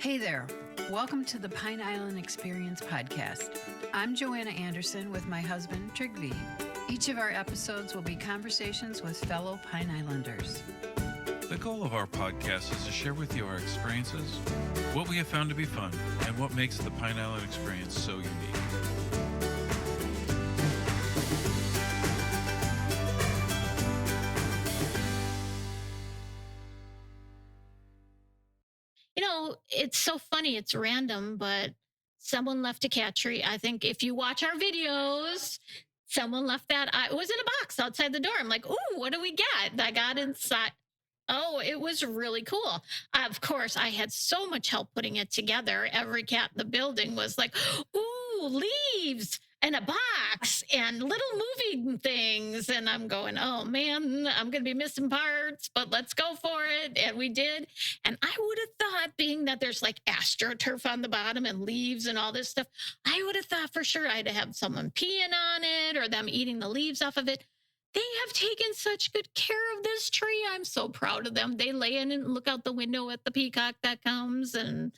Hey there. Welcome to the Pine Island Experience podcast. I'm Joanna Anderson with my husband, Trygve. Each of our episodes will be conversations with fellow Pine Islanders. The goal of our podcast is to share with you our experiences, what we have found to be fun, and what makes the Pine Island experience so unique. You know, it's so funny. It's random, but someone left a cat tree. I think if you watch our videos, someone left that. It was in a box outside the door. I'm like, ooh, what do we get? I got inside. Oh, it was really cool. Of course, I had so much help putting it together. Every cat in the building was like, ooh, leaves and a box and little moving things. And I'm going, oh man, I'm going to be missing parts, but let's go for it. And we did. And I would have thought, being that there's like astroturf on the bottom and leaves and all this stuff, I would have thought for sure I'd have someone peeing on it or them eating the leaves off of it. They have taken such good care of this tree. I'm so proud of them. They lay in and look out the window at the peacock that comes, and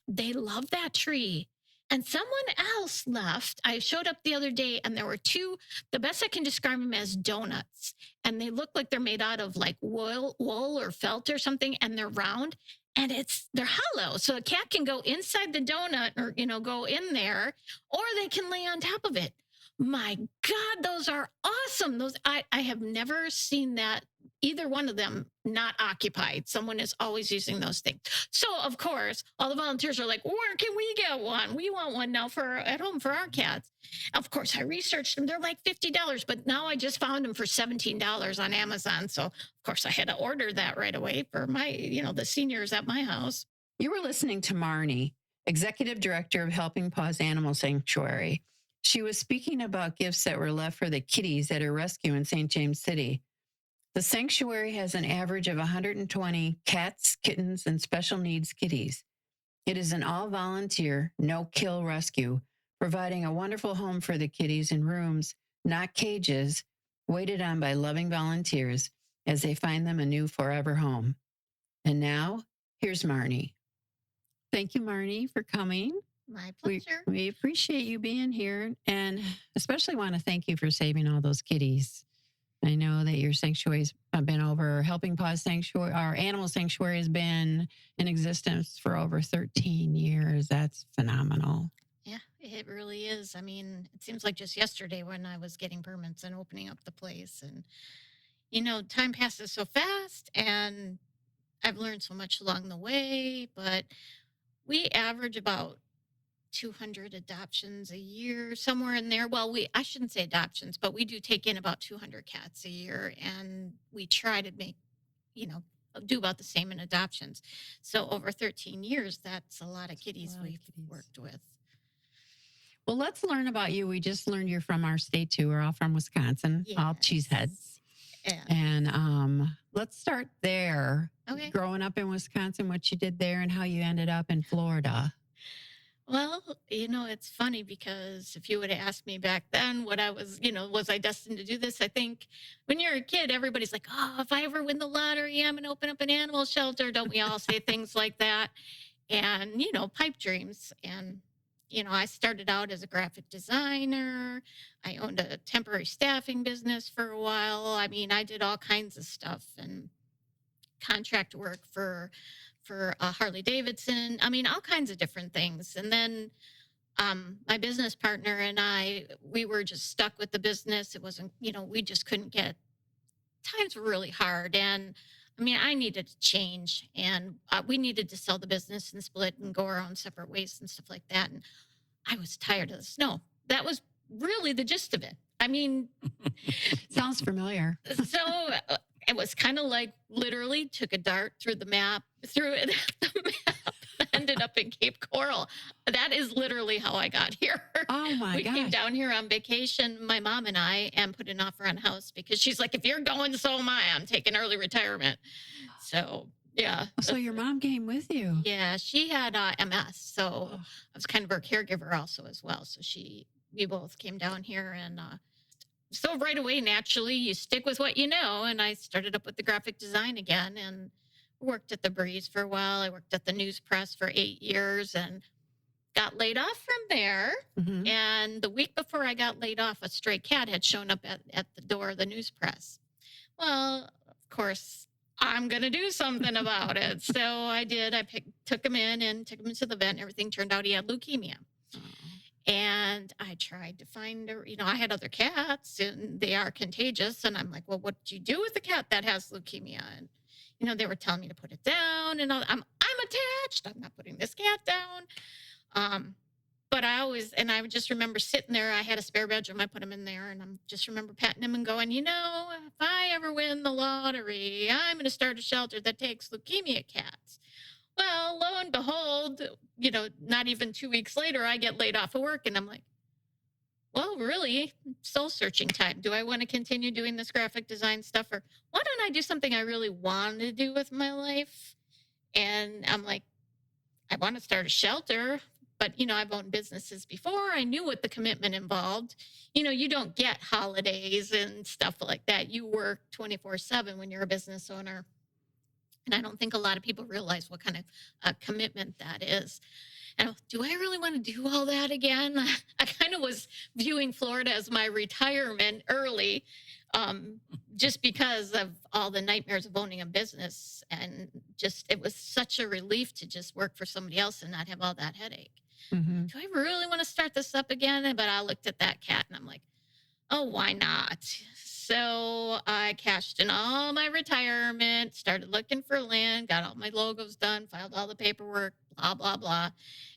they love that tree. And someone else left. I showed up the other day, and there were two, the best I can describe them as donuts. And they look like they're made out of like wool or felt or something, and they're round. And they're hollow. So a cat can go inside the donut or, go in there, or they can lay on top of it. My God, those are awesome. I have never seen that, either one of them not occupied. Someone is always using those things. So, of course, all the volunteers are like, where can we get one? We want one now at home for our cats. Of course, I researched them. They're like $50, but now I just found them for $17 on Amazon. So, of course, I had to order that right away for my, the seniors at my house. You were listening to Marnie, Executive Director of Helping Paws Animal Sanctuary. She was speaking about gifts that were left for the kitties at her rescue in St. James City. The sanctuary has an average of 120 cats, kittens, and special needs kitties. It is an all-volunteer, no-kill rescue, providing a wonderful home for the kitties in rooms, not cages, waited on by loving volunteers as they find them a new forever home. And now, here's Marnie. Thank you, Marnie, for coming. My pleasure. We appreciate you being here, and especially want to thank you for saving all those kitties. I know that your sanctuaries have been over. Helping Paws Sanctuary, our animal sanctuary, has been in existence for over 13 years. That's phenomenal. Yeah, it really is. I mean, it seems like just yesterday when I was getting permits and opening up the place. And, time passes so fast, and I've learned so much along the way. But we average about 200 adoptions a year, somewhere in there. Well, I shouldn't say adoptions, but we do take in about 200 cats a year, and we try to make, do about the same in adoptions. So over 13 years, that's a lot of kitties we've worked with. Well, let's learn about you. We just learned you're from our state too. We're all from Wisconsin, all cheeseheads. Yeah. And let's start there. Okay. Growing up in Wisconsin, what you did there and how you ended up in Florida. Well, it's funny because if you would have asked me back then what I was, was I destined to do this? I think when you're a kid, everybody's like, oh, if I ever win the lottery, I'm going to open up an animal shelter. Don't we all say things like that? And, pipe dreams. And, I started out as a graphic designer. I owned a temporary staffing business for a while. I mean, I did all kinds of stuff and contract work for Harley Davidson. I mean, all kinds of different things. And then my business partner and we were just stuck with the business. It wasn't, we just couldn't times were really hard. And I mean, I needed to change, and we needed to sell the business and split and go our own separate ways and stuff like that. And I was tired of the snow. That was really the gist of it. I mean, sounds familiar. So it was kind of like literally took a dart through the map, threw it at the map, ended up in Cape Coral. That is literally how I got here. Oh my gosh. We came down here on vacation, my mom and I, and put an offer on a house because she's like, if you're going, so am I. I'm taking early retirement. So yeah. So your mom came with you? Yeah, she had MS. So I was kind of her caregiver also as well. So we both came down here, and so right away, naturally, you stick with what you know. And I started up with the graphic design again, and worked at the Breeze for a while. I worked at the News Press for 8 years and got laid off from there. Mhm. And the week before I got laid off, a stray cat had shown up at the door of the News Press. Well, of course, I'm going to do something about it. So I did. I took him in and took him to the vet, and everything turned out he had leukemia. And I tried to find, I had other cats and they are contagious. And I'm like, well, what do you do with a cat that has leukemia? And, they were telling me to put it down, and I'm attached. I'm not putting this cat down. But I would just remember sitting there. I had a spare bedroom. I put him in there, and I just remember patting him and going, if I ever win the lottery, I'm going to start a shelter that takes leukemia cats. Well, lo and behold, not even 2 weeks later, I get laid off of work, and I'm like, well, really, soul searching time. Do I want to continue doing this graphic design stuff, or why don't I do something I really want to do with my life? And I'm like, I want to start a shelter, but, I've owned businesses before. I knew what the commitment involved. You don't get holidays and stuff like that. You work 24/7 when you're a business owner. And I don't think a lot of people realize what kind of commitment that is. And do I really want to do all that again? I kind of was viewing Florida as my retirement early, just because of all the nightmares of owning a business. And it was such a relief to just work for somebody else and not have all that headache. Mhm. Do I really want to start this up again? But I looked at that cat and I'm like, oh, why not? So I cashed in all my retirement, started looking for land, got all my logos done, filed all the paperwork, blah, blah, blah.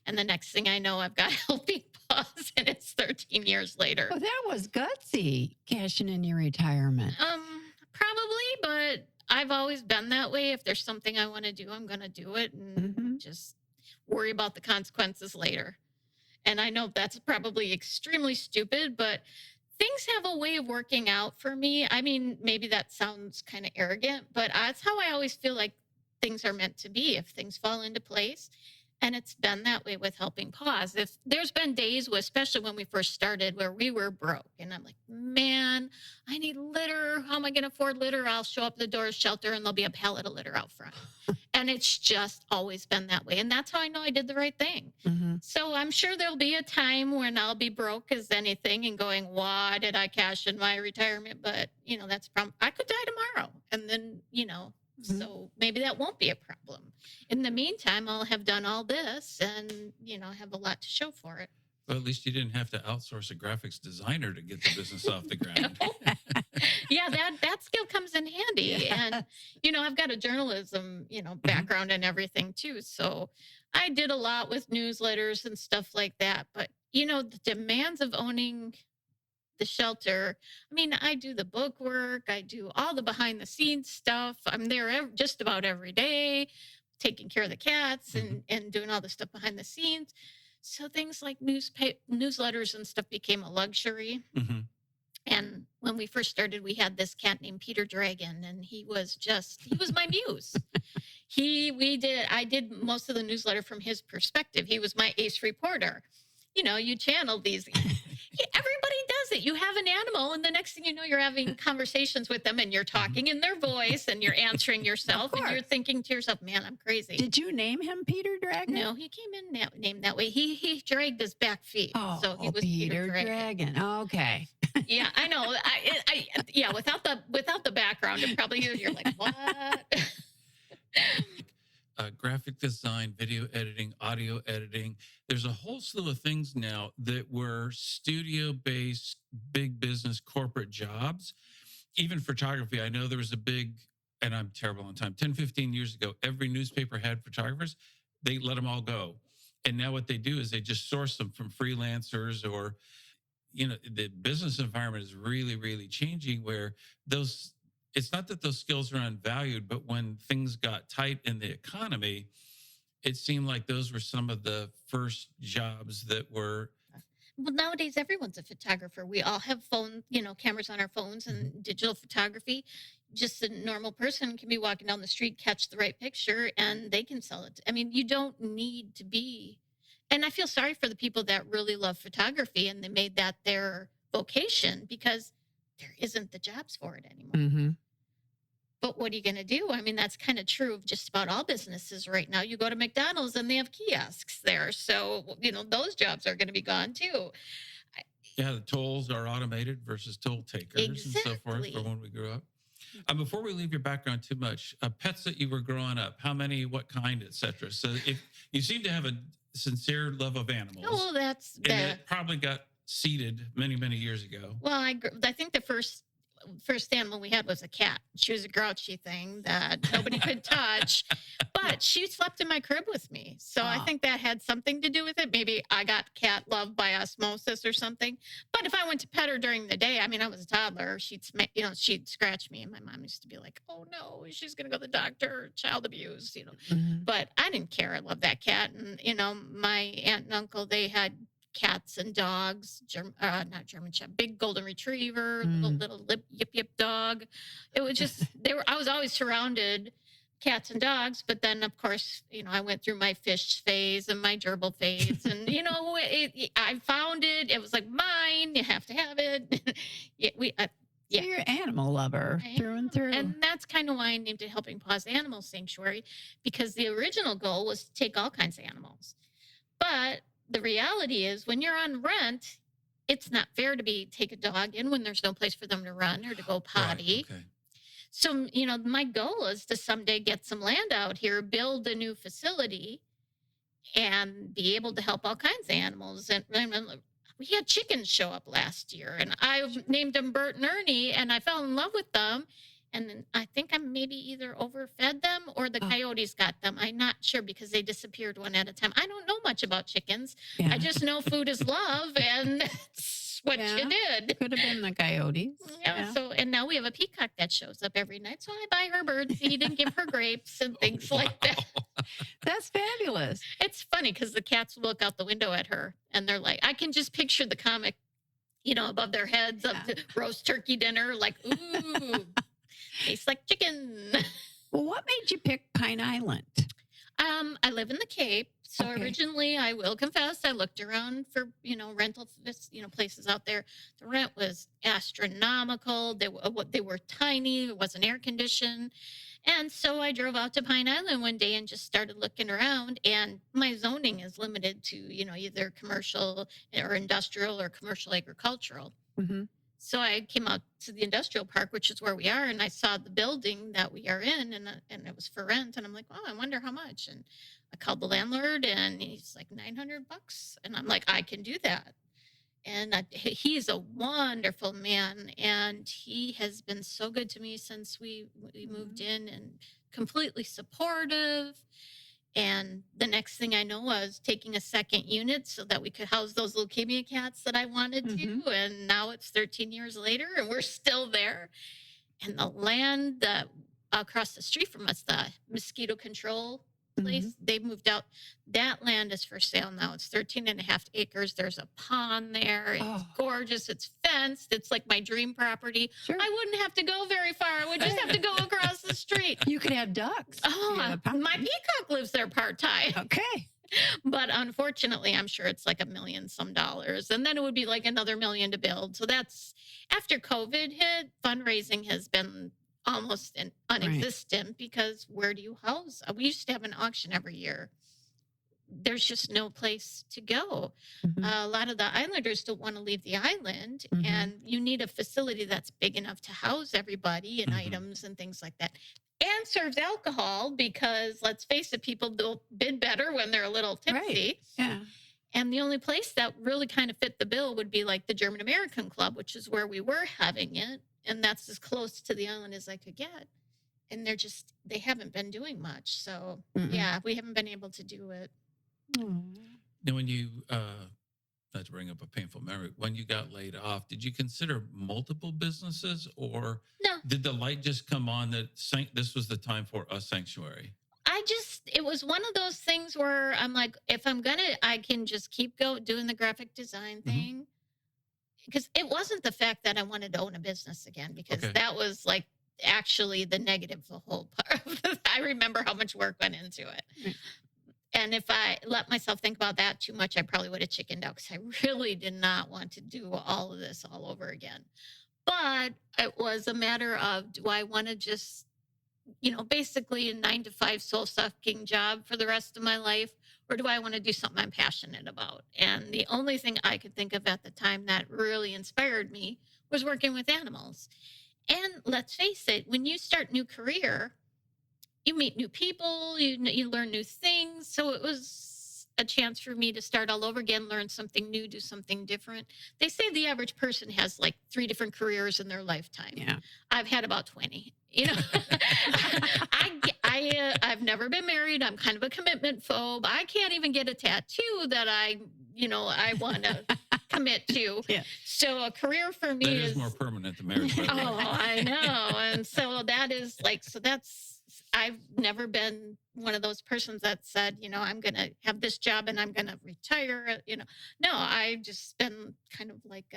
And the next thing I know, I've got Helping Paws, and it's 13 years later. Oh, that was gutsy, cashing in your retirement. Probably, but I've always been that way. If there's something I want to do, I'm going to do it and Mhm. just worry about the consequences later. And I know that's probably extremely stupid, but things have a way of working out for me. I mean, maybe that sounds kind of arrogant, but that's how I always feel like things are meant to be if things fall into place. And it's been that way with Helping Paws. If there's been days, especially when we first started, where we were broke, and I'm like, man, I need litter. How am I going to afford litter? I'll show up at the door of shelter, and there'll be a pallet of litter out front. And it's just always been that way. And that's how I know I did the right thing. Mhm. So I'm sure there'll be a time when I'll be broke as anything and going, why did I cash in my retirement? But, that's a problem. I could die tomorrow. And then, so maybe that won't be a problem. In the meantime, I'll have done all this and, have a lot to show for it. Well, at least you didn't have to outsource a graphics designer to get the business off the ground. Yeah, that skill comes in handy. And, I've got a journalism, background and everything too. So I did a lot with newsletters and stuff like that. But, the demands of owning the shelter, I mean, I do the book work. I do all the behind the scenes stuff. I'm there just about every day, taking care of the cats and doing all the stuff behind the scenes. So things like newsletters and stuff became a luxury. Mm-hmm. And when we first started, we had this cat named Peter Dragon, and he was my muse. I did most of the newsletter from his perspective. He was my ace reporter. You channel these. Everybody does it. You have an animal, and the next thing you know, you're having conversations with them, and you're talking in their voice, and you're answering yourself, and you're thinking to yourself, man, I'm crazy. Did you name him Peter Dragon? No, he came in named that way. He dragged his back feet. Oh, so he was Peter Dragon. Okay. Yeah, I know. Without the background, it probably you're like, what? Graphic design, video editing, audio editing. There's a whole slew of things now that were studio-based, big business, corporate jobs. Even photography. I know there was a big, and I'm terrible on time, 10, 15 years ago, every newspaper had photographers. They let them all go. And now what they do is they just source them from freelancers or, the business environment is really, really changing where it's not that those skills are unvalued, but when things got tight in the economy, it seemed like those were some of the first jobs that were. Well, nowadays, everyone's a photographer. We all have cameras on our phones and digital photography. Just a normal person can be walking down the street, catch the right picture, and they can sell it. I mean, you don't need to be. And I feel sorry for the people that really love photography and they made that their vocation because there isn't the jobs for it anymore. Mm-hmm. But what are you going to do? I mean, that's kind of true of just about all businesses right now. You go to McDonald's and they have kiosks there. So, those jobs are going to be gone too. Yeah, the tolls are automated versus toll takers and so forth Exactly. from when we grew up. Before we leave your background too much, pets that you were growing up, how many, what kind, etc. So if you seem to have a sincere love of animals, Oh, that's and it probably got seeded many, many years ago. Well, I think the first animal we had was a cat. She was a grouchy thing that nobody could touch, but she slept in my crib with me. So I think that had something to do with it. Maybe I got cat love by osmosis or something. But if I went to pet her during the day, I mean, I was a toddler. She'd scratch me, and my mom used to be like, "Oh no, she's gonna go to the doctor, child abuse," Mhm. But I didn't care. I loved that cat, and my aunt and uncle, they had cats and dogs, not German Shepherd, big golden retriever, little yip yip dog. It was just I was always surrounded cats and dogs, but then of course, I went through my fish phase and my gerbil phase, and I found it. It was like mine. You have to have it. So you're an animal lover through and through. And that's kind of why I named it Helping Paws Animal Sanctuary, because the original goal was to take all kinds of animals. But the reality is, when you're on rent, it's not fair to take a dog in when there's no place for them to run or to go potty. Right, okay. So, my goal is to someday get some land out here, build a new facility, and be able to help all kinds of animals. And we had chickens show up last year, and I named them Bert and Ernie, and I fell in love with them. And then I think I maybe either overfed them or the coyotes got them. I'm not sure, because they disappeared one at a time. I don't know much about chickens. Yeah. I just know food is love, and that's what you did. Could have been the coyotes. Yeah. So, and now we have a peacock that shows up every night. So I buy her birdseed and give her grapes and things like that. That's fabulous. It's funny because the cats look out the window at her, and they're like, I can just picture the comic, above their heads of the roast turkey dinner, like, ooh. Tastes like chicken. Well, what made you pick Pine Island? I live in the Cape. So originally, I will confess, I looked around for, rental, places out there. The rent was astronomical. They were tiny. It wasn't air conditioned. And so I drove out to Pine Island one day and just started looking around. And my zoning is limited to, either commercial or industrial or commercial agricultural. Mm-hmm. So I came out to the industrial park, which is where we are, and I saw the building that we are in, and it was for rent. And I'm like, oh, I wonder how much. And I called the landlord, and he's like, $900. And I'm like, I can do that. And he's a wonderful man, and he has been so good to me since we moved in, and completely supportive. And the next thing I know was taking a second unit so that we could house those leukemia cats that I wanted to. And now it's 13 years later, and we're still there. And the land that across the street from us, the mosquito control place, they moved out. That land is for sale now. It's 13.5 acres. There's a pond there. It's gorgeous. It's fenced. It's like my dream property. Sure. I wouldn't have to go very far. I would just have to go across the street. You could have ducks. My peacock lives there part-time. Okay. But unfortunately, I'm sure it's like $1 million some dollars. And then it would be like another $1 million to build. So that's, after COVID hit, fundraising has been almost non-existent, because where do you house? We used to have an auction every year. There's just no place to go. A lot of the islanders don't want to leave the island, and you need a facility that's big enough to house everybody and items and things like that, and serves alcohol, because let's face it, people do bid better when they're a little tipsy. Right. Yeah. And the only place that really kind of fit the bill would be like the German American Club, which is where we were having it. And that's as close to the island as I could get. And they haven't been doing much. So, yeah, we haven't been able to do it. Now, when you, not to bring up a painful memory, when you got laid off, did you consider multiple businesses, or did the light just come on that this was the time for a sanctuary? It was one of those things where I'm like, if I'm I can just keep doing the graphic design thing. Because it wasn't the fact that I wanted to own a business again, because that was like actually the negative, the whole part. I remember how much work went into it. And if I let myself think about that too much, I probably would have chickened out, because I really did not want to do all of this all over again. But it was a matter of, do I want to just basically a 9 to 5 soul sucking job for the rest of my life? Or do I want to do something I'm passionate about? And the only thing I could think of at the time that really inspired me was working with animals. And let's face it, when you start a new career, you meet new people, you learn new things. So it was a chance for me to start all over again, learn something new, do something different. They say the average person has like 3 different careers in their lifetime. Yeah. I've had about 20. I've never been married. I'm kind of a commitment phobe. I can't even get a tattoo that I want to commit to. Yeah. So a career for me That is more permanent than marriage. by the way. Oh, I know. And so that is I've never been one of those persons that said, I'm going to have this job and I'm going to retire. No, I've just been kind of like,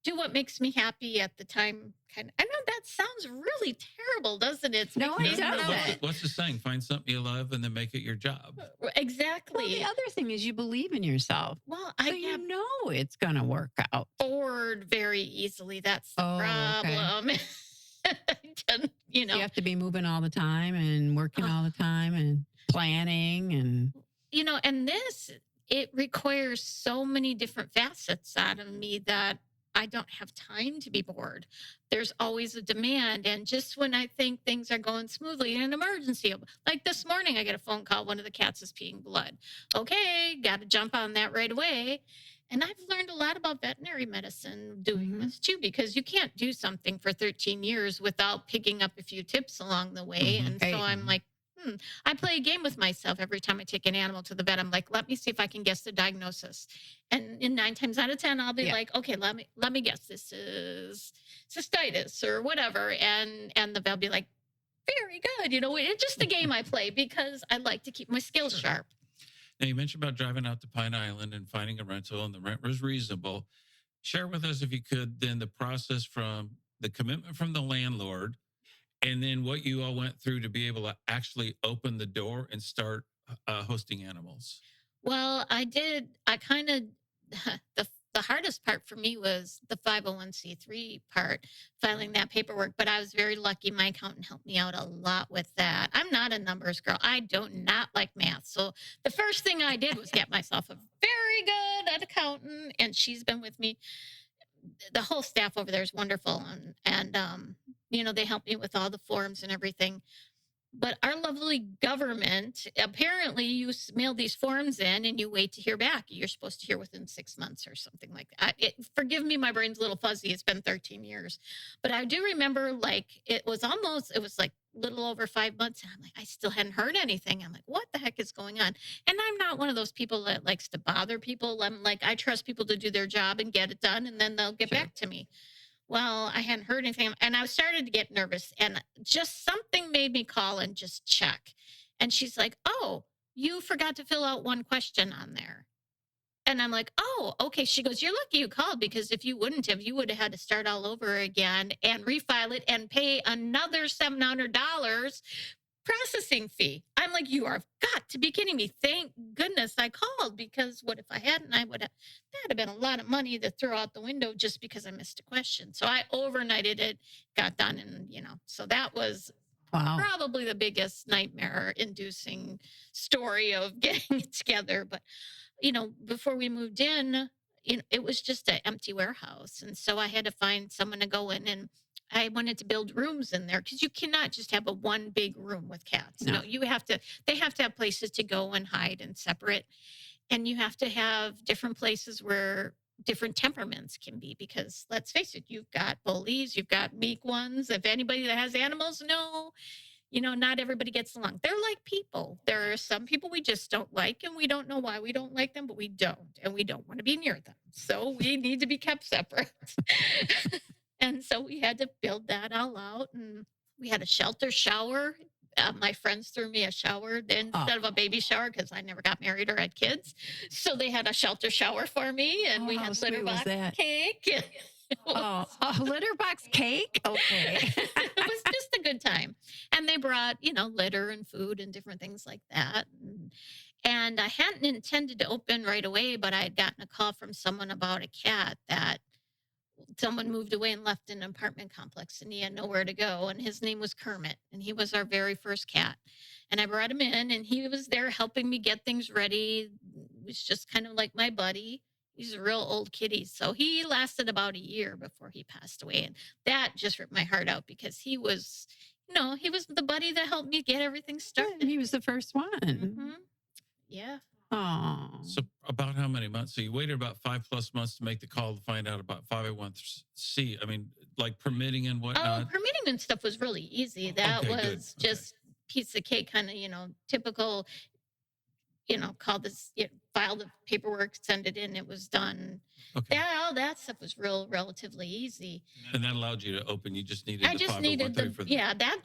do what makes me happy at the time. I know that sounds really terrible, doesn't it? No, it doesn't. What's the saying? Find something you love and then make it your job. Exactly. Well, the other thing is you believe in yourself. Well, So you know it's going to work out. bored very easily. That's the Oh, okay. problem. So you have to be moving all the time and working all the time and planning and and it requires so many different facets out of me that I don't have time to be bored. There's always a demand. And just when I think things are going smoothly in an emergency, like this morning, I get a phone call, one of the cats is peeing blood. Okay, got to jump on that right away. And I've learned a lot about veterinary medicine doing this too, because you can't do something for 13 years without picking up a few tips along the way. And so I'm like, I play a game with myself every time I take an animal to the vet. I'm like, let me see if I can guess the diagnosis. And in 9 times out of 10, I'll be like, okay, let me guess. This is cystitis or whatever. And the vet will be like, very good. It's just a game I play because I like to keep my skills sharp. Now, you mentioned about driving out to Pine Island and finding a rental, and the rent was reasonable. Share with us, if you could, then the process from the commitment from the landlord, and then what you all went through to be able to actually open the door and start hosting animals. Well, I did. I kind of, the hardest part for me was the 501c3 part, filing that paperwork. But I was very lucky. My accountant helped me out a lot with that. I'm not a numbers girl. I do not like math. So the first thing I did was get myself a very good accountant, and she's been with me. The whole staff over there is wonderful, and they help me with all the forms and everything. But our lovely government, apparently you mail these forms in and you wait to hear back. You're supposed to hear within 6 months or something like that. Forgive me, my brain's a little fuzzy. It's been 13 years. But I do remember it was like a little over 5 months. And I'm like, I still hadn't heard anything. I'm like, what the heck is going on? And I'm not one of those people that likes to bother people. I'm like, I trust people to do their job and get it done, and then they'll get back to me. Well, I hadn't heard anything, and I started to get nervous, and just something made me call and just check. And she's like, oh, you forgot to fill out one question on there. And I'm like, oh, okay. She goes, you're lucky you called, because if you wouldn't have, you would have had to start all over again and refile it and pay another $700 processing fee. I'm like, you are got to be kidding me. Thank goodness I called, because what if I hadn't? That'd have been a lot of money to throw out the window just because I missed a question. So I overnighted it, got done, and so that was probably the biggest nightmare inducing story of getting it together. But before we moved in, it was just an empty warehouse, and so I had to find someone to go in, and I wanted to build rooms in there, because you cannot just have a one big room with cats. No. They have to have places to go and hide and separate. And you have to have different places where different temperaments can be, because let's face it, you've got bullies, you've got meek ones. If anybody that has animals not everybody gets along. They're like people. There are some people we just don't like, and we don't know why we don't like them, but we don't, and we don't want to be near them. So we need to be kept separate. And so we had to build that all out, and we had a shelter shower. My friends threw me a shower instead of a baby shower, because I never got married or had kids. So they had a shelter shower for me, and we had litter box cake. A litter box cake? Okay. It was just a good time. And they brought, litter and food and different things like that. And I hadn't intended to open right away, but I had gotten a call from someone about a cat that someone moved away and left an apartment complex and he had nowhere to go. And his name was Kermit. And he was our very first cat. And I brought him in and he was there helping me get things ready. He was just kind of like my buddy. He's a real old kitty. So he lasted about a year before he passed away. And that just ripped my heart out because he was, he was the buddy that helped me get everything started. He was the first one. Mhm. Yeah. Oh. So about how many months? So you waited about 5+ months to make the call to find out about 501c. I mean, like permitting and Oh, whatnot. permitting and stuff was really easy. That Okay, good. was Okay. just piece of cake, kind of, typical, call this, file the paperwork, send it in, it was done. Okay. All that stuff was relatively easy. And that allowed you to open. You just needed I the just needed 501 for the.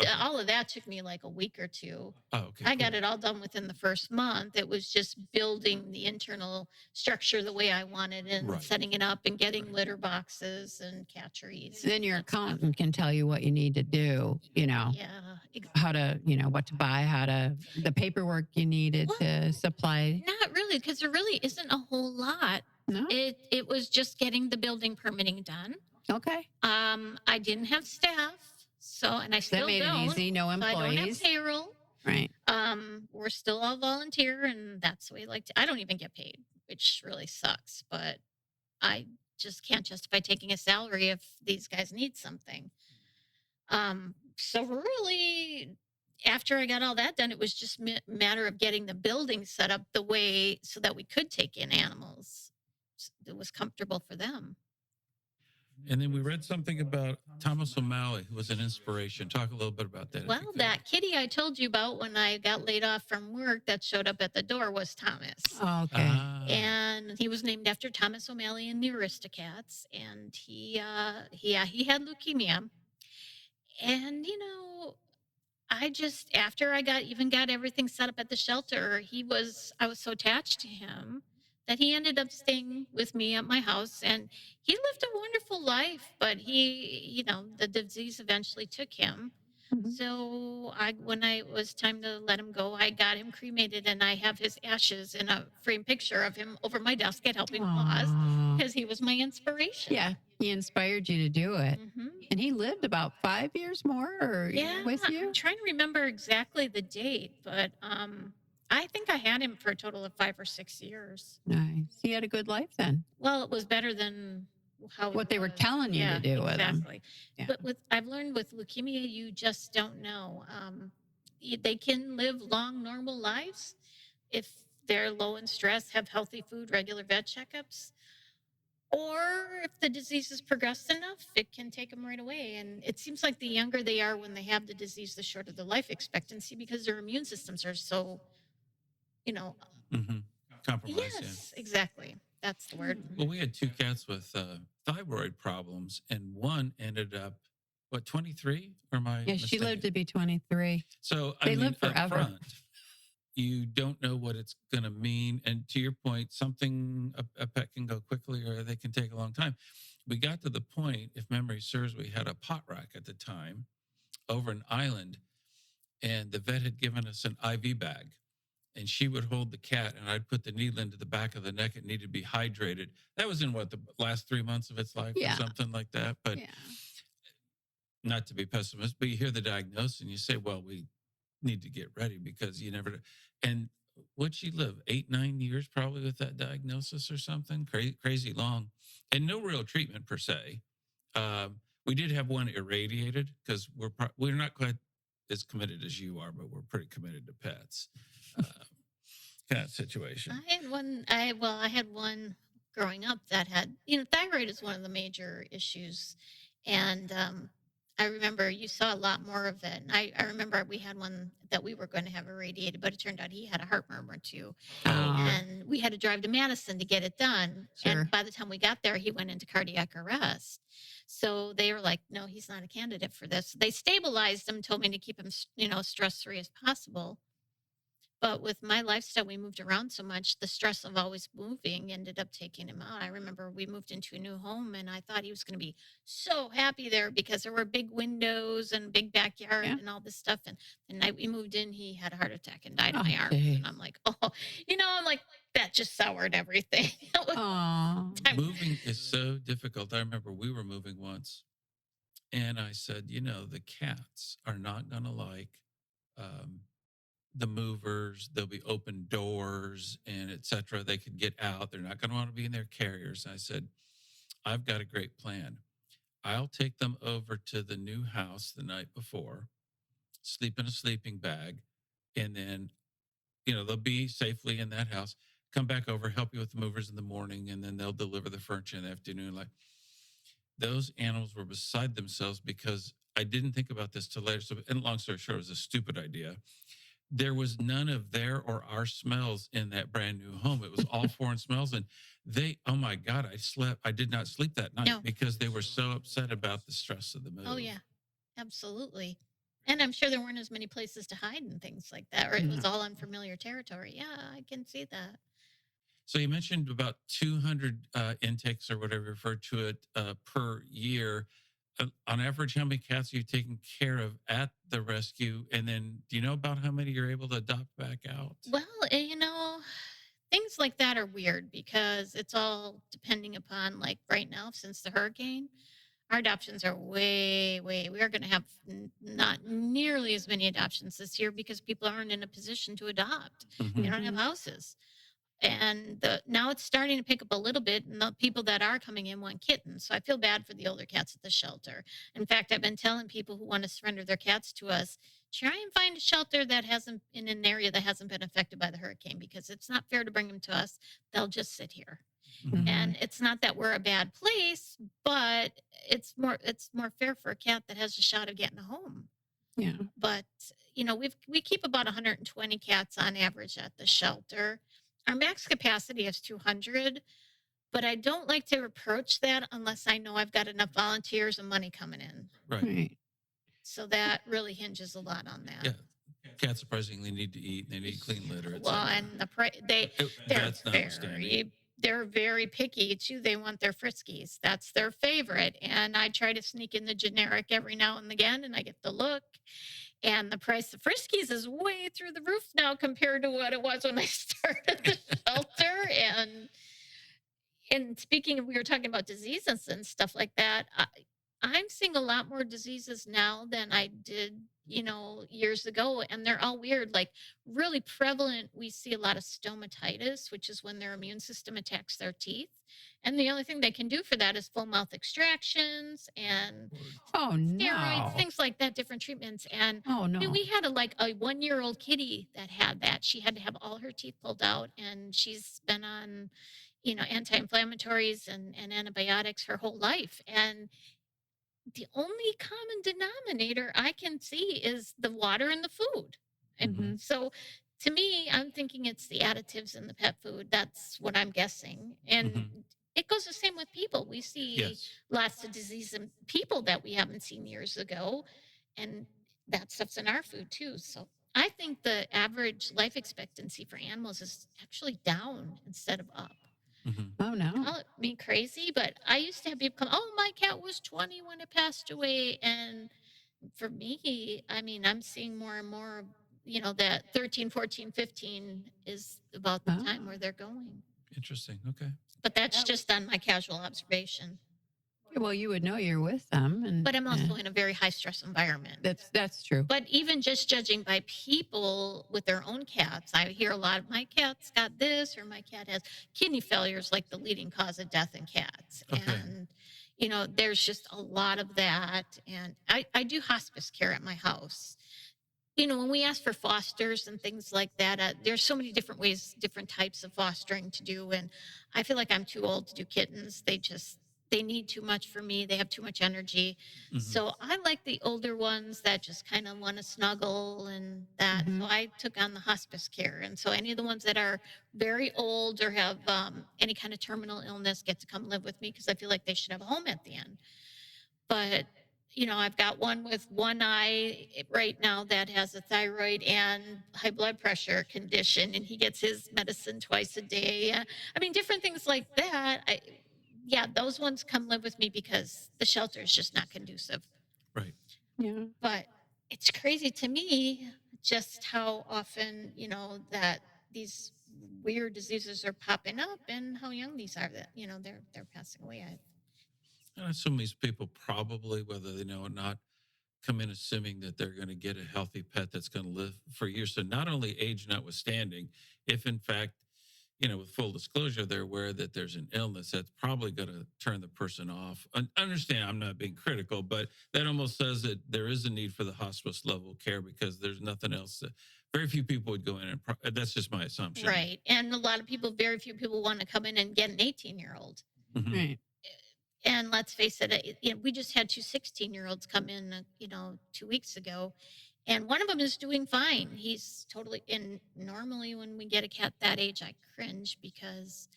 Okay. all of that took me like a week or two. Oh, okay. I got it all done within the first month. It was just building the internal structure the way I wanted and Right. setting it up and getting Right. litter boxes and cat trees. Then your and that stuff. accountant can tell you what you need to do, Yeah. how to, what to buy, the paperwork you needed Well, to supply. Not really, because there really isn't a whole lot. No? It was just getting the building permitting done. Okay. I didn't have staff, and I That still made don't. it easy. No So I don't have employees. payroll. Right. We're still all volunteer, and that's the way I don't even get paid, which really sucks. But I just can't justify taking a salary if these guys need something. So really, after I got all that done, it was just matter of getting the building set up the way so that we could take in animals. It was comfortable for them. And then we read something about Thomas O'Malley, who was an inspiration. Talk a little bit about that. if you Well, could. that kitty I told you about when I got laid off from work that showed up at the door was Thomas. Oh, okay. And he was named after Thomas O'Malley and the Aristocats. And he had leukemia. And, after I got everything set up at the shelter, I was so attached to him that he ended up staying with me at my house and he lived a wonderful life, but the disease eventually took him. Mhm. So when it was time to let him go, I got him cremated and I have his ashes in a framed picture of him over my desk at Helping Paws Aw. because he was my inspiration. Yeah. He inspired you to do it. Hmm. And he lived about 5 years more Yeah, with you? I'm trying to remember exactly the date, but I think I had him for a total of 5 or 6 years. Nice. He had a good life then. Well, it was better than how What they were was. telling you to do with him. Exactly. Yeah. But I've learned with leukemia, you just don't know. They can live long, normal lives if they're low in stress, have healthy food, regular vet checkups. Or if the disease has progressed enough, it can take them right away. And it seems like the younger they are when they have the disease, the shorter the life expectancy because their immune systems are so, Compromise. yes, exactly. That's the word. Yeah. Well, we had 2 cats with thyroid problems, and one ended up 23? Or am I Yeah, she mistaken? lived to be 23. So They I mean, live forever. up front, you don't know what it's going to mean. And to your point, a pet can go quickly or they can take a long time. We got to the point, if memory serves, we had a pot rack at the time over an island, and the vet had given us an IV bag. And she would hold the cat, and I'd put the needle into the back of the neck. It needed to be hydrated. That was in the last 3 months of its life Yeah. or something like that. But Yeah. not to be pessimist, but you hear the diagnosis and you say, well, we need to get ready because you never. And would she live 8, 9 years probably with that diagnosis or something? Crazy long, and no real treatment per se. We did have one irradiated because we're not quite as committed as you are, but we're pretty committed to pets. Kind of situation. I had one. I had one growing up that had, thyroid is one of the major issues, and I remember you saw a lot more of it. And I remember we had one that we were going to have irradiated, but it turned out he had a heart murmur too, and we had to drive to Madison to get it done. Sure. And by the time we got there, he went into cardiac arrest. So they were like, "No, he's not a candidate for this." They stabilized him, told me to keep him, stress free as possible. But with my lifestyle, we moved around so much, the stress of always moving ended up taking him out. I remember we moved into a new home and I thought he was going to be so happy there because there were big windows and big backyard Yeah. and all this stuff. And the night we moved in, he had a heart attack and died in Oh, my arms. geez. And I'm like, oh, I'm like, that just soured everything. Oh, Moving is so difficult. I remember we were moving once, and I said, the cats are not going to like um, the movers. There'll be open doors and etc. They could get out. They're not going to want to be in their carriers. And I said, I've got a great plan. I'll take them over to the new house the night before, sleep in a sleeping bag, and then, they'll be safely in that house. Come back over, help you with the movers in the morning, and then they'll deliver the furniture in the afternoon. Like, those animals were beside themselves because I didn't think about this till later. So, and long story short, it was a stupid idea. There was none of their or our smells in that brand new home. It was all foreign smells. And oh my God, I did not sleep that night No. because they were so upset about the stress of the move. Oh, yeah, absolutely. And I'm sure there weren't as many places to hide and things like that, or it was all unfamiliar territory. Yeah, I can see that. So you mentioned about 200 intakes or whatever you referred to it per year. On average, how many cats are you taking care of at the rescue? And then do you know about how many you're able to adopt back out? Well, things like that are weird because it's all depending upon, like right now, since the hurricane, our adoptions are we are going to have not nearly as many adoptions this year because people aren't in a position to adopt. They don't have houses. And now it's starting to pick up a little bit, and the people that are coming in want kittens. So I feel bad for the older cats at the shelter. In fact, I've been telling people who want to surrender their cats to us, try and find a shelter that hasn't in an area that hasn't been affected by the hurricane because it's not fair to bring them to us. They'll just sit here. And it's not that we're a bad place, but it's more fair for a cat that has a shot of getting a home. Yeah. But we keep about 120 cats on average at the shelter. Our max capacity is 200, but I don't like to approach that unless I know I've got enough volunteers and money coming in. Right. So that really hinges a lot on that. Yeah. Cats surprisingly need to eat. They need clean litter. Well, and that's notwithstanding. they're very picky too. They want their Friskies. That's their favorite. And I try to sneak in the generic every now and again, and I get the look. And the price of Friskies is way through the roof now compared to what it was when I started the shelter. And speaking of, we were talking about diseases and stuff like that. I'm seeing a lot more diseases now than I did, years ago. And they're all weird, like really prevalent. We see a lot of stomatitis, which is when their immune system attacks their teeth. And the only thing they can do for that is full mouth extractions and Oh, steroids, no. things like that, different treatments. And Oh, no. we had a 1-year-old kitty that had that. She had to have all her teeth pulled out, and she's been on, anti-inflammatories and antibiotics her whole life. And the only common denominator I can see is the water and the food. And so to me, I'm thinking it's the additives in the pet food. That's what I'm guessing. And it goes the same with people. We see Yes. lots of disease in people that we haven't seen years ago. And that stuff's in our food too. So I think the average life expectancy for animals is actually down instead of up. Oh, no. Call me crazy, but I used to have people come, oh, my cat was 20 when it passed away. And for me, I mean, I'm seeing more and more, that 13, 14, 15 is about the time where they're going. Interesting. Okay. But that's just on my casual observation. Well, you would know you're with them. But I'm also in a very high stress environment. That's true. But even just judging by people with their own cats, I hear a lot of my cat's got this or my cat has kidney failure is like the leading cause of death in cats. Okay. And, there's just a lot of that. And I do hospice care at my house. When we ask for fosters and things like that, there's so many different ways, different types of fostering to do. And I feel like I'm too old to do kittens. They need too much for me. They have too much energy. So I like the older ones that just kind of want to snuggle and that. So I took on the hospice care. And so any of the ones that are very old or have any kind of terminal illness get to come live with me because I feel like they should have a home at the end. But I've got one with one eye right now that has a thyroid and high blood pressure condition, and he gets his medicine twice a day. I mean, different things like that. Yeah, those ones come live with me because the shelter is just not conducive. Right. Yeah. But it's crazy to me just how often, that these weird diseases are popping up and how young these are that, they're passing away. And I assume these people probably, whether they know or not, come in assuming that they're going to get a healthy pet that's going to live for years. So not only age notwithstanding, if in fact, with full disclosure, they're aware that there's an illness, that's probably going to turn the person off. Understand, I'm not being critical, but that almost says that there is a need for the hospice level care because there's nothing else. Very few people would go in and that's just my assumption. Right. And very few people want to come in and get an 18-year-old. Mhm. Right. And let's face it, we just had two 16-year-olds come in, 2 weeks ago, and one of them is doing fine. He's totally, and normally when we get a cat that age, I cringe because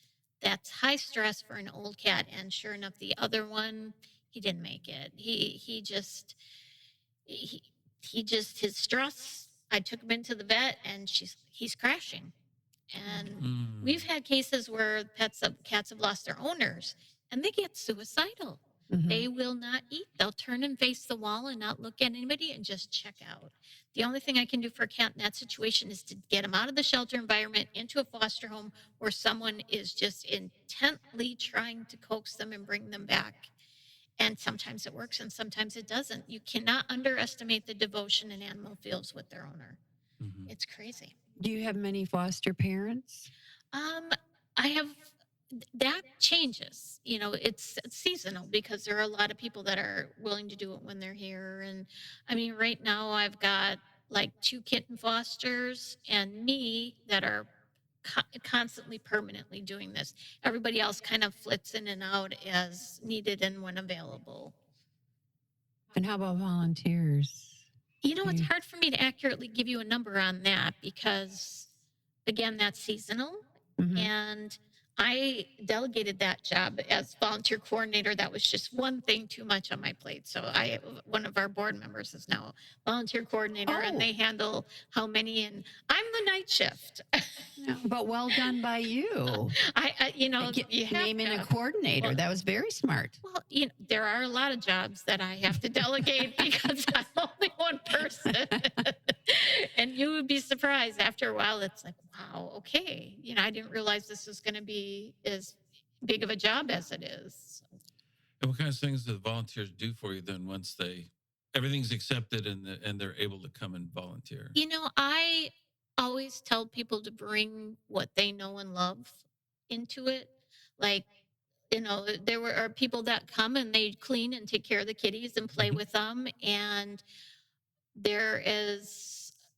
that's high stress for an old cat. And sure enough, the other one, he didn't make it. His stress. I took him into the vet, and he's crashing. And we've had cases where cats have lost their owners, and they get suicidal. Mhm. They will not eat. They'll turn and face the wall and not look at anybody and just check out. The only thing I can do for a cat in that situation is to get them out of the shelter environment into a foster home where someone is just intently trying to coax them and bring them back. And sometimes it works and sometimes it doesn't. You cannot underestimate the devotion an animal feels with their owner. Mhm. It's crazy. Do you have many foster parents? I have that changes. It's seasonal because there are a lot of people that are willing to do it when they're here. And I mean, right now I've got like 2 kitten fosters and me that are constantly permanently doing this. Everybody else kind of flits in and out as needed and when available. And how about volunteers? It's hard for me to accurately give you a number on that because, again, that's seasonal. Mhm. And I delegated that job as volunteer coordinator. That was just one thing too much on my plate. So one of our board members is now volunteer coordinator, and Oh. they handle how many, and I'm the night shift. No, but well done by you. You have Naming to. a coordinator. Well- That was very smart. Well, there are a lot of jobs that I have to delegate because I'm only one person. And you would be surprised after a while. It's like, wow, okay. I didn't realize this was going to be as big of a job as it is. And what kind of things do the volunteers do for you then once everything's accepted and they're able to come and volunteer? I always tell people to bring what they know and love into it. Like, there are people that come and they clean and take care of the kitties and play Mhm. with them. And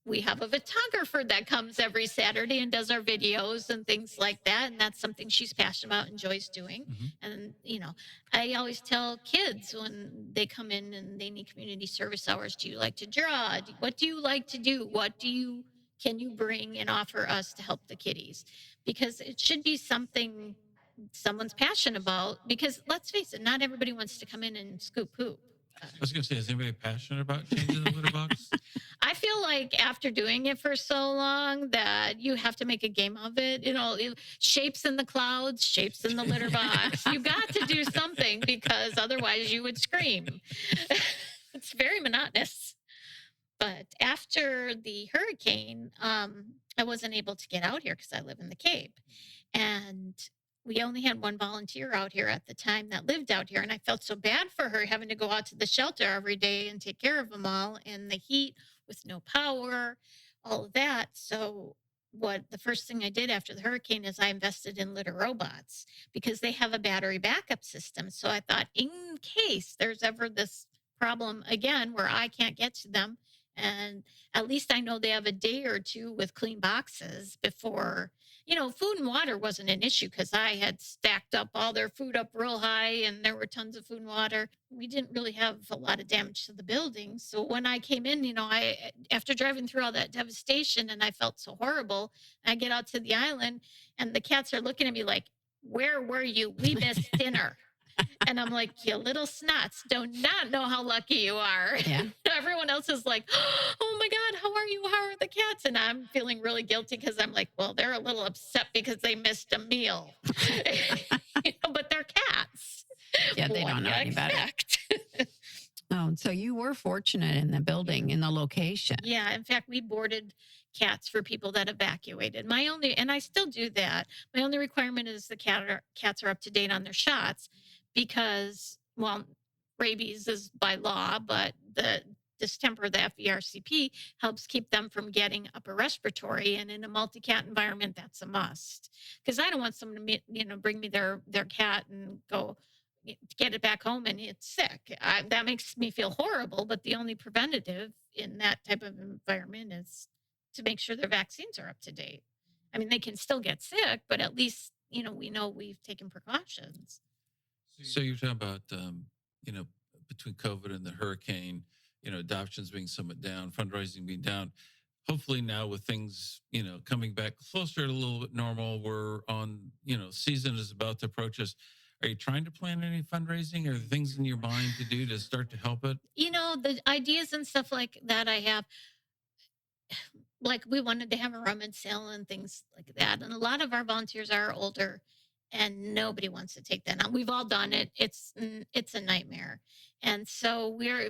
we have a photographer that comes every Saturday and does our videos and things like that. And that's something she's passionate about, enjoys doing. Mhm. And, I always tell kids when they come in and they need community service hours, do you like to draw? What do you like to do? Can you bring and offer us to help the kitties? Because it should be something someone's passionate about, because let's face it, not everybody wants to come in and scoop poop. I was going to say, is anybody passionate about changing the litter box? I feel like after doing it for so long that you have to make a game of it. Shapes in the clouds, shapes in the litter box. You got to do something because otherwise you would scream. It's very monotonous. But after the hurricane, I wasn't able to get out here because I live in the Cape. And we only had one volunteer out here at the time that lived out here. And I felt so bad for her having to go out to the shelter every day and take care of them all in the heat with no power, all of that. So the first thing I did after the hurricane is I invested in litter robots because they have a battery backup system. So I thought, in case there's ever this problem again where I can't get to them, and at least I know they have a day or two with clean boxes before, food and water wasn't an issue because I had stacked up all their food up real high and there were tons of food and water. We didn't really have a lot of damage to the building. So when I came in, after driving through all that devastation and I felt so horrible, I get out to the island and the cats are looking at me like, where were you? We missed dinner. And I'm like, you little snots do not know how lucky you are. Yeah. Everyone else is like, oh my God, how are you? How are the cats? And I'm feeling really guilty because I'm like, well, they're a little upset because they missed a meal. But they're cats. Yeah, they What don't do know you any better. expect? Oh, so you were fortunate in the building, in the location. Yeah, in fact, we boarded cats for people that evacuated. And I still do that. My only requirement is the cats are up to date on their shots because, well, rabies is by law, but the distemper, the FERCP, helps keep them from getting upper respiratory. And in a multi-cat environment, that's a must. Because I don't want someone to bring me their cat and go get it back home and it's sick. That makes me feel horrible. But the only preventative in that type of environment is to make sure their vaccines are up to date. I mean, they can still get sick, but at least, we know we've taken precautions. So you're talking about, between COVID and the hurricane, adoptions being somewhat down, fundraising being down. Hopefully now with things, coming back closer to a little bit normal, we're on, season is about to approach us. Are you trying to plan any fundraising or things in your mind to do to start to help it? The ideas and stuff like that I have, like we wanted to have a rummage sale and things like that. And a lot of our volunteers are older and nobody wants to take that on. We've all done it. It's a nightmare. And so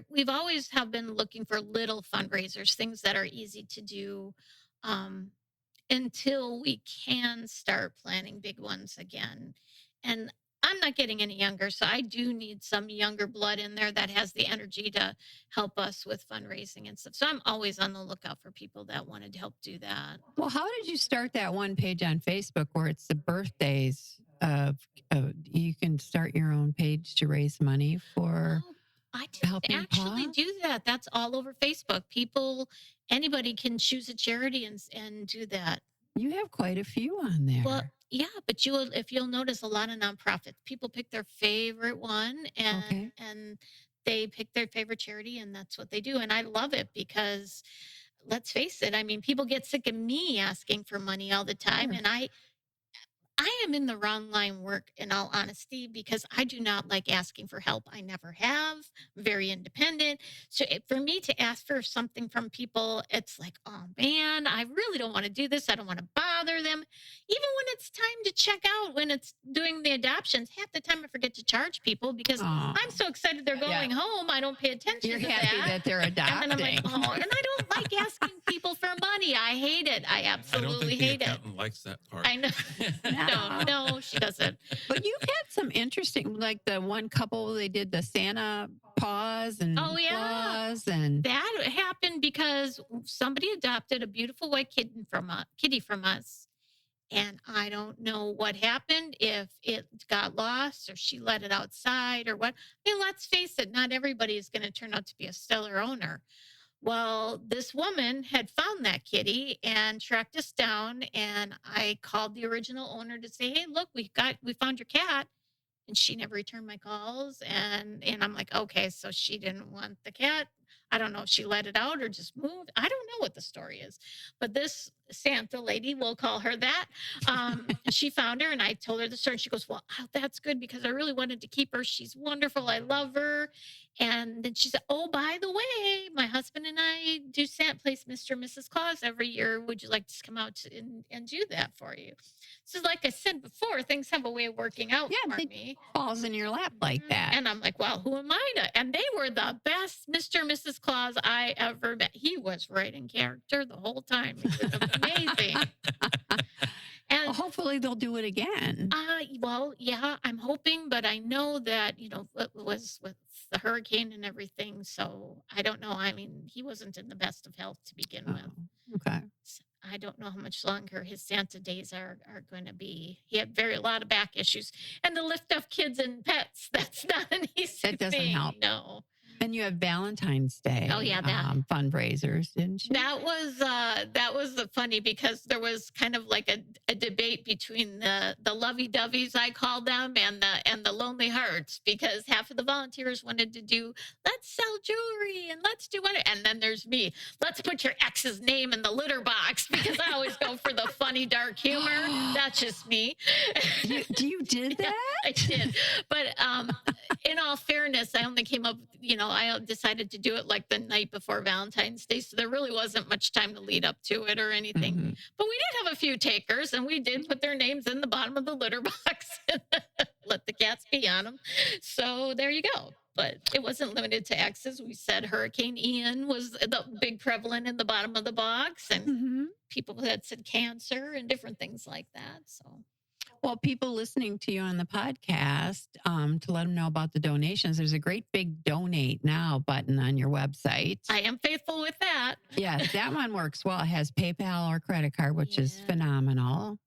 we've always have been looking for little fundraisers, things that are easy to do, until we can start planning big ones again. And I'm not getting any younger, so I do need some younger blood in there that has the energy to help us with fundraising and stuff. So I'm always on the lookout for people that wanted to help do that. Well, how did you start that one page on Facebook where it's the birthdays of you can start your own page to raise money for Oh, I didn't Helping actually Paws? do that. That's all over Facebook. Anybody can choose a charity and do that. You have quite a few on there. Well, yeah, but if you'll notice a lot of nonprofits, people pick their favorite one Okay. and they pick their favorite charity and that's what they do. And I love it because let's face it, I mean, people get sick of me asking for money all the time. Sure. And I am in the wrong line work in all honesty because I do not like asking for help. I never have. I'm very independent. So for me to ask for something from people, it's like, oh man, I really don't want to do this. I don't want to bother them. Even when it's time to check out, when it's doing the adoptions, half the time I forget to charge people because Aw. I'm so excited they're going home. I don't pay attention You're to happy that. that they're And then I'm like, adopting. oh, and I don't like asking people for money. I hate it. I I don't absolutely think the hate it. accountant likes that part. I know. No, she doesn't. But you've had some interesting, like the one couple, they did the Santa paws and Oh, yeah. claws and That happened because somebody adopted a beautiful white kitty from us. And I don't know what happened, if it got lost or she let it outside or what. I mean, let's face it, not everybody is going to turn out to be a stellar owner. Well, this woman had found that kitty and tracked us down, and I called the original owner to say, "Hey, look, we found your cat." And she never returned my calls, and I'm like, "Okay, so she didn't want the cat." I don't know if she let it out or just moved. I don't know what the story is. But this Santa lady, we'll call her that, she found her and I told her the story. And she goes, well, that's good because I really wanted to keep her. She's wonderful. I love her. And then she said, oh, by the way, my husband and I do Santa place Mr. and Mrs. Claus every year. Would you like to come out and do that for you? So like I said before, things have a way of working out Yeah, for they- me. falls in your lap like that. And I'm like, well, who am I to? And they were the best Mr. and Mrs. Claus I ever met. He was right in character the whole time. It was amazing. Well, And hopefully they'll do it again. well, yeah, I'm hoping, but I know that, it was with the hurricane and everything. So I don't know. I mean, he wasn't in the best of health to begin with. Oh, okay. So I don't know how much longer his Santa days are going to be. He had a lot of back issues, and to lift up kids and pets, that's not an easy That doesn't thing. help. No. And you have Valentine's Day. Oh, yeah, that. Fundraisers, didn't you? That was the funny, because there was kind of like a debate between the lovey-doveys, I call them, and the lonely hearts, because half of the volunteers wanted to do, let's sell jewelry and let's do what, and then there's me, let's put your ex's name in the litter box, because I always go for the funny dark humor. That's just me. You did that? I did. But in all fairness, I only came up, I decided to do it like the night before Valentine's Day. So there really wasn't much time to lead up to it or anything. Mhm. But we did have a few takers, and we did put their names in the bottom of the litter box and let the cats pee on them. So there you go. But it wasn't limited to exes. We said Hurricane Ian was the big prevalent in the bottom of the box, and Mhm. people that said cancer and different things like that. So. Well, people listening to you on the podcast, to let them know about the donations, there's a great big donate now button on your website. I am faithful with that. Yeah, that one works well. It has PayPal or credit card, which is Yeah. phenomenal.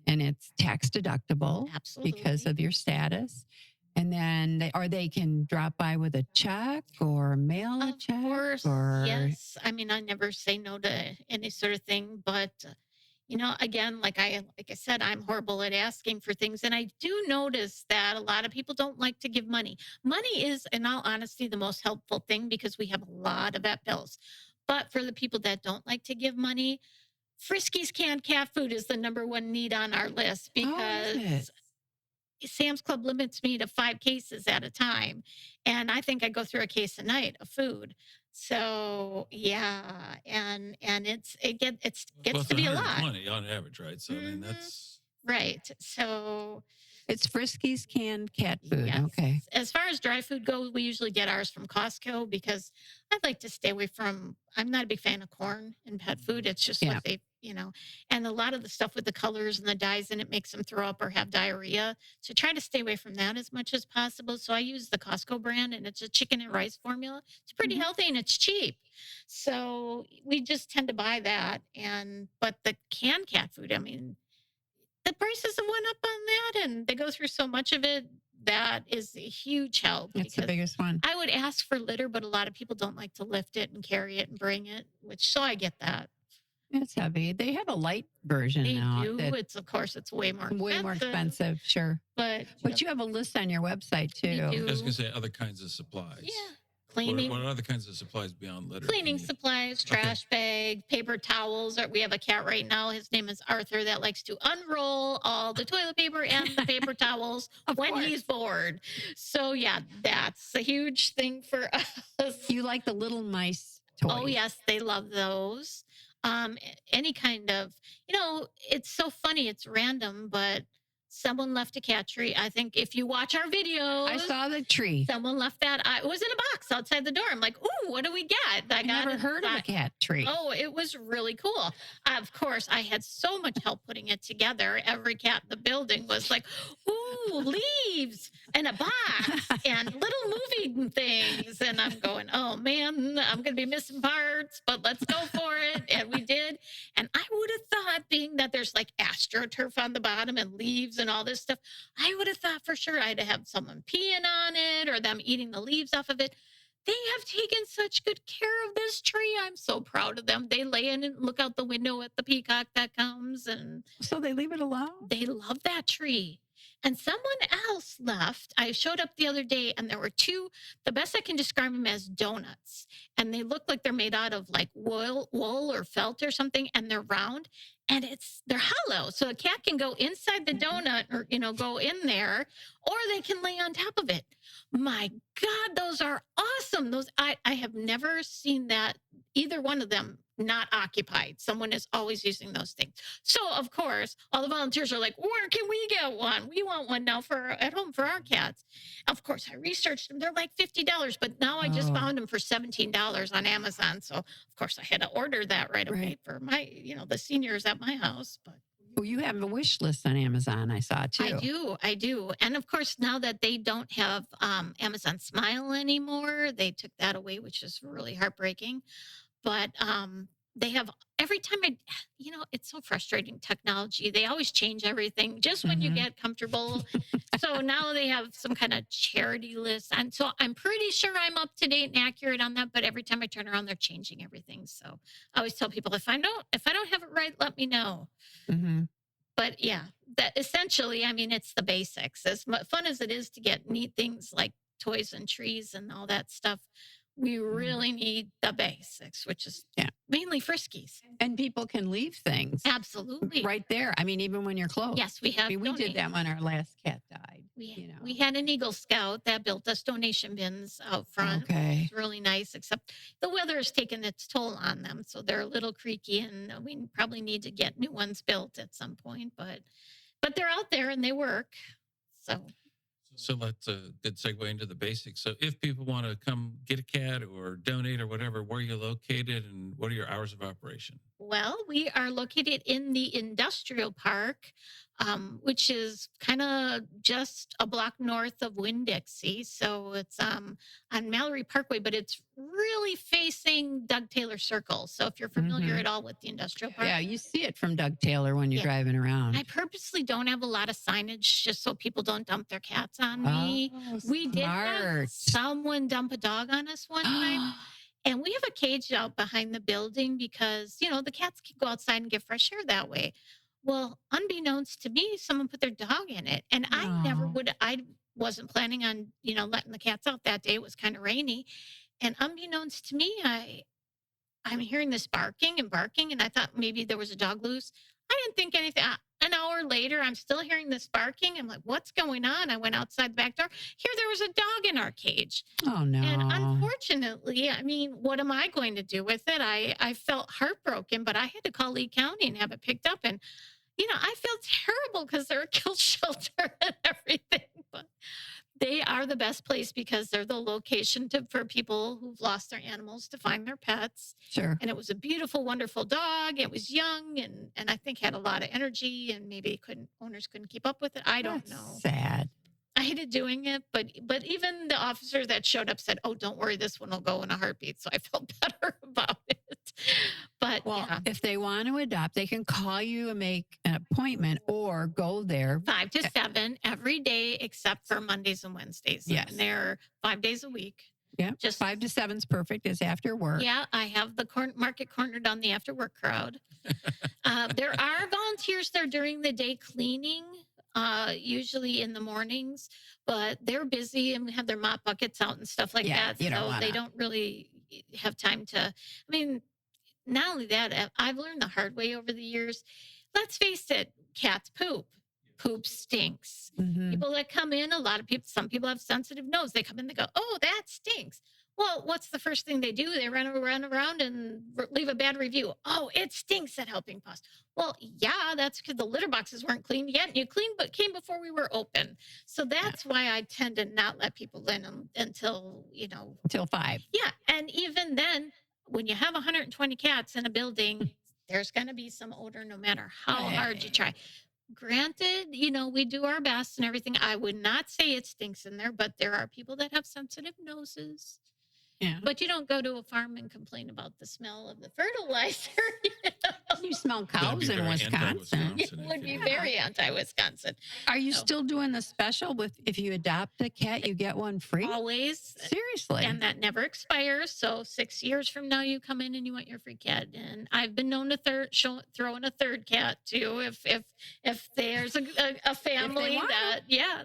And it's tax deductible Absolutely. because of your status. And then they can drop by with a check or mail a Of check. course, Or yes. I mean, I never say no to any sort of thing, but again, like I said, I'm horrible at asking for things, and I do notice that a lot of people don't like to give money. Money is, in all honesty, the most helpful thing, because we have a lot of vet bills. But for the people that don't like to give money, Friskies canned cat food is the number one need on our list, Oh, is because it? Sam's Club limits me to 5 cases at a time. And I think I go through a case a night of food. So yeah, and it gets Well, it's to be a lot. 120 on average, right? So I mean, Mhm. that's Right. So It's Friskies canned cat food. yes. Okay. As far as dry food goes, we usually get ours from Costco, because I'd like to stay away from, I'm not a big fan of corn in pet food. It's just Yeah. what and a lot of the stuff with the colors and the dyes in it makes them throw up or have diarrhea. So try to stay away from that as much as possible. So I use the Costco brand, and it's a chicken and rice formula. It's pretty Mhm. healthy and it's cheap. So we just tend to buy that. But the canned cat food, I mean, the prices have went up on that, and they go through so much of it. That is a huge help, It's the because biggest one. I would ask for litter, but a lot of people don't like to lift it and carry it and bring it, so I get that. It's heavy. They have a light version They now do. that's Of course, it's way more way more expensive, sure. But But you have a list on your website We too. I was do. going to say other kinds of supplies. yeah, What cleaning. are other kinds of supplies beyond litter? Cleaning Can you- supplies, Okay. trash bags, paper towels. We have a cat right now. His name is Arthur, that likes to unroll all the toilet paper and the paper towels Of when course. he's bored. So yeah, that's a huge thing for us. You like the little mice toys. Oh yes, they love those. Any kind of, it's so funny. It's random, but someone left a cat tree. I think if you watch our videos, I saw the tree. someone left that. It was in a box outside the door. I'm like, ooh, what do we get? I never it heard of a inside. cat tree. Oh, it was really cool. Of course, I had so much help putting it together. Every cat in the building was like, ooh, leaves and a box and little moving things. And I'm going, oh man, I'm going to be missing parts, but let's go for it. And we did. And I would have thought, being that there's like astroturf on the bottom and leaves and all this stuff, I would have thought for sure I'd have someone peeing on it or them eating the leaves off of it. They have taken such good care of this tree. I'm so proud of them. They lay in and look out the window at the peacock that comes, and So they leave it alone? they love that tree. And someone else left. I showed up the other day, and there were 2, the best I can describe them as donuts. And they look like they're made out of like wool or felt or something, and they're round. And they're hollow. So a cat can go inside the donut or, go in there, or they can lay on top of it. My God, those are awesome. Those I have never seen that, either one of them not occupied. Someone is always using those things. So of course, all the volunteers are like, where can we get one? We want one now at home for our cats. Of course, I researched them. They're like $50, but now I just Oh. found them for $17 on Amazon. So of course I had to order that right away Right. for my, the seniors at my house. But Well, you have a wish list on Amazon, I saw too. I do. And of course, now that they don't have Amazon Smile anymore, they took that away, which is really heartbreaking. But they have every time it's so frustrating technology. They always change everything just when you Mhm. get comfortable. So now they have some kind of charity list. And so I'm pretty sure I'm up to date and accurate on that. But every time I turn around, they're changing everything. So I always tell people if I don't have it right, let me know. Mhm. But yeah, that essentially, I mean, it's the basics. As fun as it is to get neat things like toys and trees and all that stuff, we really need the basics, which is Yeah. mainly friskies. And people can leave things Absolutely. right there. I mean, even when you're close. Yes, we I have. mean, we did that when our last cat died. We had an Eagle Scout that built us donation bins out front. Okay. It's really nice, except the weather has taken its toll on them. So they're a little creaky, and we probably need to get new ones built at some point. But they're out there and they work. So that's a good segue into the basics. So if people want to come get a cat or donate or whatever, where are you located and what are your hours of operation? Well, we are located in the industrial park, which is kind of just a block north of Winn-Dixie. So it's on Mallory Parkway, but it's really facing Doug Taylor Circle. So if you're familiar Mhm. at all with the industrial park, Yeah, you see it from Doug Taylor when you're Yeah. driving around. I purposely don't have a lot of signage just so people don't dump their cats on me. Oh, We did have smart. someone dump a dog on us one time. And we have a cage out behind the building because, the cats can go outside and get fresh air that way. Well, unbeknownst to me, someone put their dog in it. And Oh. I wasn't planning on, letting the cats out that day. It was kind of rainy. And unbeknownst to me, I'm hearing this barking and barking. And I thought maybe there was a dog loose. I didn't think anything. An hour later, I'm still hearing this barking. I'm like, what's going on? I went outside the back door. Here, there was a dog in our cage. Oh, no. And unfortunately, I mean, what am I going to do with it? I felt heartbroken, but I had to call Lee County and have it picked up. And, I feel terrible because they're a kill shelter and everything. But they are the best place because they're the location for people who've lost their animals to find their pets. Sure. And it was a beautiful, wonderful dog. It was young and I think had a lot of energy and maybe owners couldn't keep up with it. I don't That's know. sad. I hated doing it, but even the officer that showed up said, "Oh, don't worry, this one will go in a heartbeat." So I felt better about it. But Well, yeah, if they want to adopt, they can call you and make an appointment or go there. 5 to 7 every day except for Mondays and Wednesdays. Yes. And they're 5 days a week. Yeah. Just 5 to 7 is perfect. It's after work. Yeah, I have the market cornered on the after work crowd. There are volunteers there during the day cleaning, usually in the mornings, but they're busy and have their mop buckets out and stuff like Yeah, that. you don't So they wanna- don't really have time to. I mean, not only that, I've learned the hard way over the years. Let's face it, cats poop. Poop stinks. Mhm. People that come in, some people have sensitive nose. They come in, they go, "Oh, that stinks." Well, what's the first thing they do? They run around and leave a bad review. "Oh, it stinks at Helping Paws." Well, yeah, that's because the litter boxes weren't cleaned yet. And you came before we were open. So that's why I tend to not let people in until, Until 5. Yeah. And even then, when you have 120 cats in a building, there's going to be some odor no matter how hard you try. Granted, we do our best and everything. I would not say it stinks in there, but there are people that have sensitive noses. Yeah. But you don't go to a farm and complain about the smell of the fertilizer. You smell That'd be cows in very Wisconsin. anti-Wisconsin, It would if be you- very anti-Wisconsin. Are you No. still doing the special with if you adopt a cat, you get one free? Always. Seriously. And that never expires. So 6 years from now, you come in and you want your free cat. And I've been known to throw in a third cat too, if there's a family want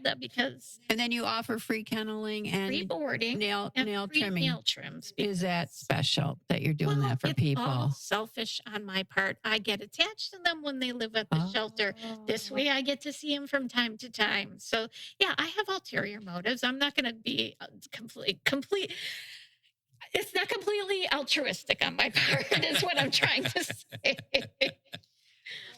that because And then you offer free kenneling free and boarding nail and trimming. nail trims. Is that because- special that you're doing that for it's people? all selfish on my part. I get attached to them when they live at the shelter. This way, I get to see them from time to time. So, yeah, I have ulterior motives. I'm not going to be complete. It's not completely altruistic on my part, is what I'm trying to say.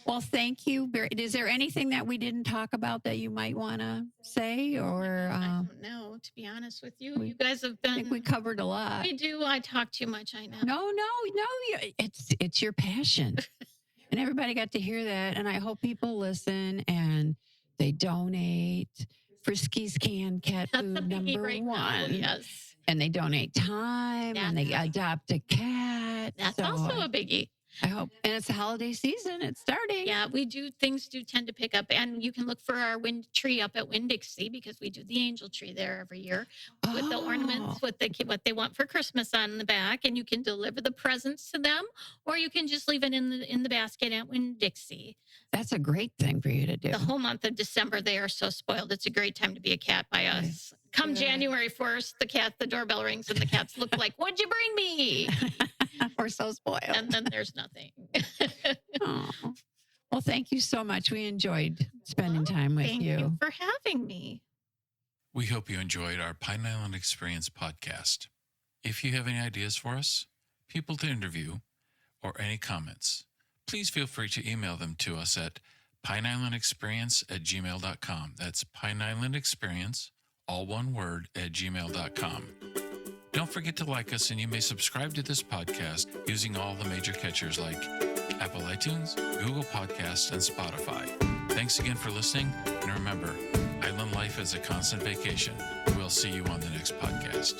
Well, thank you. Is there anything that we didn't talk about that you might want to say? Or I don't know, to be honest with you. we- You guys have I think we been. covered a lot. We do. I talk too much. I know. No. It's your passion. And everybody got to hear that. And I hope people listen and they donate. Friskies canned cat That's food a biggie number right 1. now. Yes. And they donate time and they That's- adopt a cat. That's So, also a biggie. I hope. And it's the holiday season. It's starting. Yeah, things do tend to pick up. And you can look for our wind tree up at Winn-Dixie because we do the angel tree there every year with the ornaments, what they want for Christmas on the back. And you can deliver the presents to them, or you can just leave it in the basket at Winn-Dixie. That's a great thing for you to do. The whole month of December, they are so spoiled. It's a great time to be a cat by us. Come January 1st, the doorbell rings and the cats look like, "What'd you bring me?" We're so spoiled. And then there's nothing. Oh. Well, thank you so much. We enjoyed spending time with Thank you for having me. We hope you enjoyed our Pine Island Experience podcast. If you have any ideas for us, people to interview, or any comments, please feel free to email them to us at pineislandexperience@gmail.com. That's pineislandexperience, all one word, @gmail.com. Don't forget to like us, and you may subscribe to this podcast using all the major catchers like Apple iTunes, Google Podcasts, and Spotify. Thanks again for listening, and remember, island life is a constant vacation. We'll see you on the next podcast.